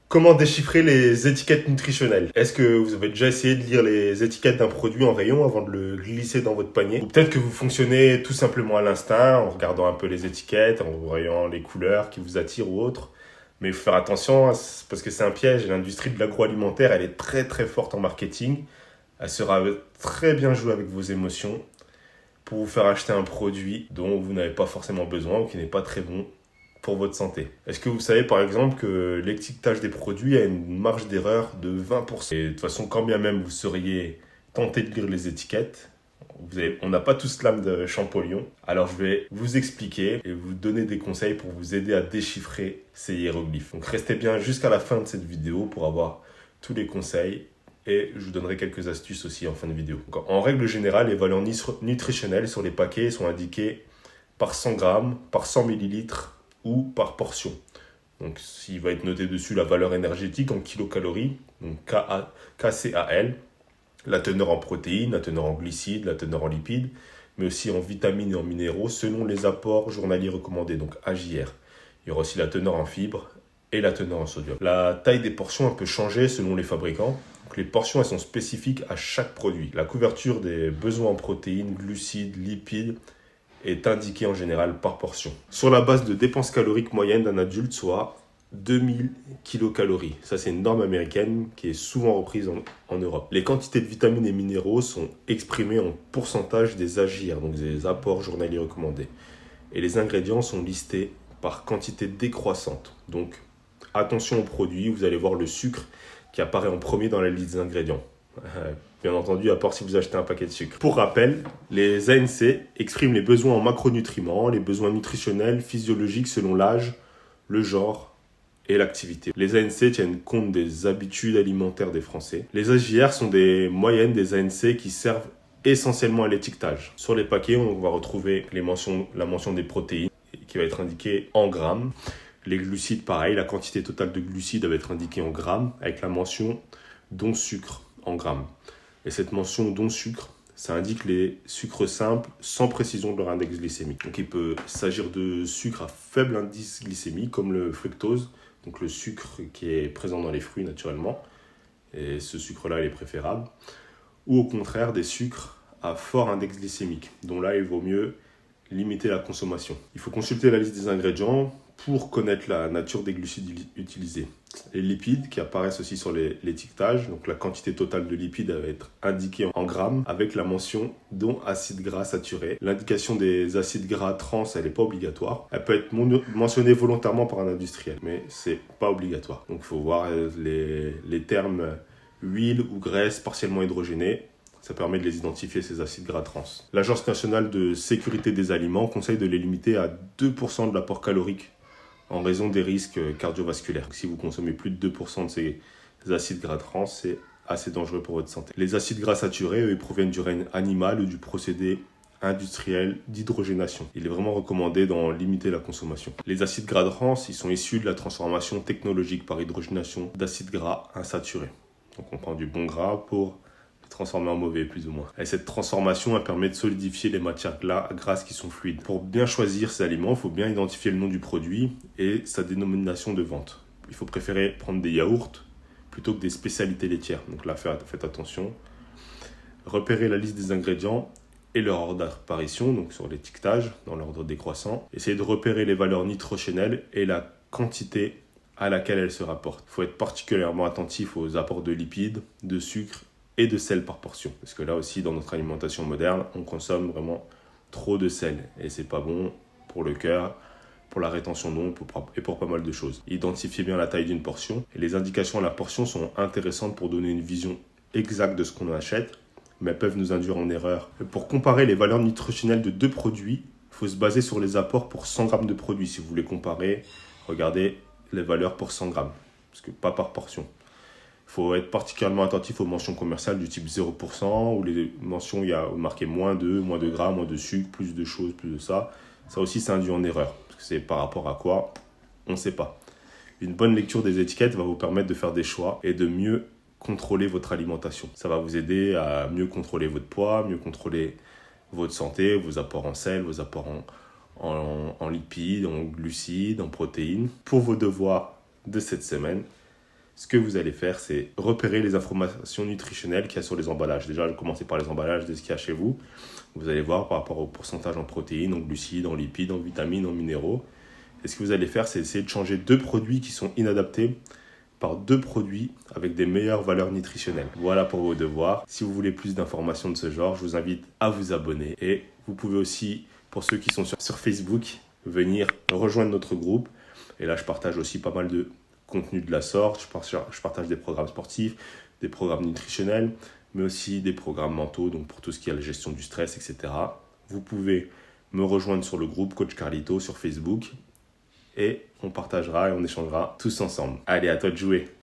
Comment déchiffrer les étiquettes nutritionnelles? Est-ce que vous avez déjà essayé de lire les étiquettes d'un produit en rayon avant de le glisser dans votre panier? Ou peut-être que vous fonctionnez tout simplement à l'instinct, en regardant un peu les étiquettes, en voyant les couleurs qui vous attirent ou autres. Mais il faut faire attention parce que c'est un piège. L'industrie de l'agroalimentaire, elle est très très forte en marketing. Elle sera très bien jouée avec vos émotions pour vous faire acheter un produit dont vous n'avez pas forcément besoin ou qui n'est pas très bon pour votre santé. Est-ce que vous savez par exemple que l'étiquetage des produits a une marge d'erreur de 20%? Et de toute façon, quand bien même vous seriez tenté de lire les étiquettes, on n'a pas tous l'âme de Champollion. Alors je vais vous expliquer et vous donner des conseils pour vous aider à déchiffrer ces hiéroglyphes. Donc restez bien jusqu'à la fin de cette vidéo pour avoir tous les conseils. Et je vous donnerai quelques astuces aussi en fin de vidéo. Donc, en règle générale, les valeurs nutritionnelles sur les paquets sont indiquées par 100 grammes, par 100 millilitres ou par portion. Donc, il va être noté dessus la valeur énergétique en kilocalories, donc KCAL, la teneur en protéines, la teneur en glucides, la teneur en lipides, mais aussi en vitamines et en minéraux selon les apports journaliers recommandés, donc AJR. Il y aura aussi la teneur en fibres et la teneur en sodium. La taille des portions peut changer selon les fabricants. Donc les portions elles sont spécifiques à chaque produit. La couverture des besoins en protéines, glucides, lipides est indiquée en général par portion. Sur la base de dépenses caloriques moyennes d'un adulte, soit 2000 kilocalories. Ça, c'est une norme américaine qui est souvent reprise en Europe. Les quantités de vitamines et minéraux sont exprimées en pourcentage des AJR, donc des apports journaliers recommandés. Et les ingrédients sont listés par quantité décroissante. Donc, attention aux produits, vous allez voir le sucre qui apparaît en premier dans la liste des ingrédients. Bien entendu, à part si vous achetez un paquet de sucre. Pour rappel, les ANC expriment les besoins en macronutriments, les besoins nutritionnels, physiologiques selon l'âge, le genre et l'activité. Les ANC tiennent compte des habitudes alimentaires des Français. Les AJR sont des moyennes des ANC qui servent essentiellement à l'étiquetage. Sur les paquets, on va retrouver la mention des protéines qui va être indiquée en grammes. Les glucides, pareil, la quantité totale de glucides va être indiquée en grammes avec la mention dont sucre en grammes. Et cette mention dont sucre, ça indique les sucres simples sans précision de leur index glycémique. Donc il peut s'agir de sucres à faible indice glycémique comme le fructose, donc le sucre qui est présent dans les fruits naturellement. Et ce sucre-là, il est préférable. Ou au contraire, des sucres à fort index glycémique, dont là, il vaut mieux limiter la consommation. Il faut consulter la liste des ingrédients pour connaître la nature des glucides utilisés. Les lipides qui apparaissent aussi sur l'étiquetage, donc la quantité totale de lipides va être indiquée en grammes avec la mention dont acides gras saturés. L'indication des acides gras trans, elle n'est pas obligatoire. Elle peut être mentionnée volontairement par un industriel, mais c'est pas obligatoire. Donc il faut voir les termes huile ou graisse partiellement hydrogénée. Ça permet de les identifier, ces acides gras trans. L'Agence nationale de sécurité des aliments conseille de les limiter à 2% de l'apport calorique en raison des risques cardiovasculaires. Si vous consommez plus de 2% de ces acides gras trans, c'est assez dangereux pour votre santé. Les acides gras saturés, eux, ils proviennent du règne animal ou du procédé industriel d'hydrogénation. Il est vraiment recommandé d'en limiter la consommation. Les acides gras trans, ils sont issus de la transformation technologique par hydrogénation d'acides gras insaturés. Donc on prend du bon gras pour transformer en mauvais plus ou moins. Et cette transformation elle permet de solidifier les matières grasses qui sont fluides. Pour bien choisir ces aliments, il faut bien identifier le nom du produit et sa dénomination de vente. Il faut préférer prendre des yaourts plutôt que des spécialités laitières. Donc là, faites attention. Repérez la liste des ingrédients et leur ordre d'apparition, donc sur l'étiquetage, dans l'ordre décroissant. Essayez de repérer les valeurs nutritionnelles et la quantité à laquelle elles se rapportent. Il faut être particulièrement attentif aux apports de lipides, de sucre et de sel par portion. Parce que là aussi, dans notre alimentation moderne, on consomme vraiment trop de sel. Et c'est pas bon pour le cœur, pour la rétention d'eau et pour pas mal de choses. Identifiez bien la taille d'une portion. Et les indications à la portion sont intéressantes pour donner une vision exacte de ce qu'on achète, mais elles peuvent nous induire en erreur. Et pour comparer les valeurs nutritionnelles de deux produits, il faut se baser sur les apports pour 100 grammes de produits. Si vous voulez comparer, regardez les valeurs pour 100 grammes, parce que pas par portion. Il faut être particulièrement attentif aux mentions commerciales du type 0%, où les mentions, il y a marqué moins de gras, moins de sucre, plus de choses, plus de ça. Ça aussi, ça induit en erreur. Parce que c'est par rapport à quoi, on ne sait pas. Une bonne lecture des étiquettes va vous permettre de faire des choix et de mieux contrôler votre alimentation. Ça va vous aider à mieux contrôler votre poids, mieux contrôler votre santé, vos apports en sel, vos apports en lipides, en glucides, en protéines. Pour vos devoirs de cette semaine, ce que vous allez faire, c'est repérer les informations nutritionnelles qu'il y a sur les emballages. Déjà, commencez par les emballages de ce qu'il y a chez vous. Vous allez voir par rapport au pourcentage en protéines, en glucides, en lipides, en vitamines, en minéraux. Et ce que vous allez faire, c'est essayer de changer 2 produits qui sont inadaptés par 2 produits avec des meilleures valeurs nutritionnelles. Voilà pour vos devoirs. Si vous voulez plus d'informations de ce genre, je vous invite à vous abonner. Et vous pouvez aussi, pour ceux qui sont sur Facebook, venir rejoindre notre groupe. Et là, je partage aussi pas mal de contenu de la sorte. Je partage des programmes sportifs, des programmes nutritionnels, mais aussi des programmes mentaux, donc pour tout ce qui est la gestion du stress, etc. Vous pouvez me rejoindre sur le groupe Coach Carlito sur Facebook et on partagera et on échangera tous ensemble. Allez, à toi de jouer.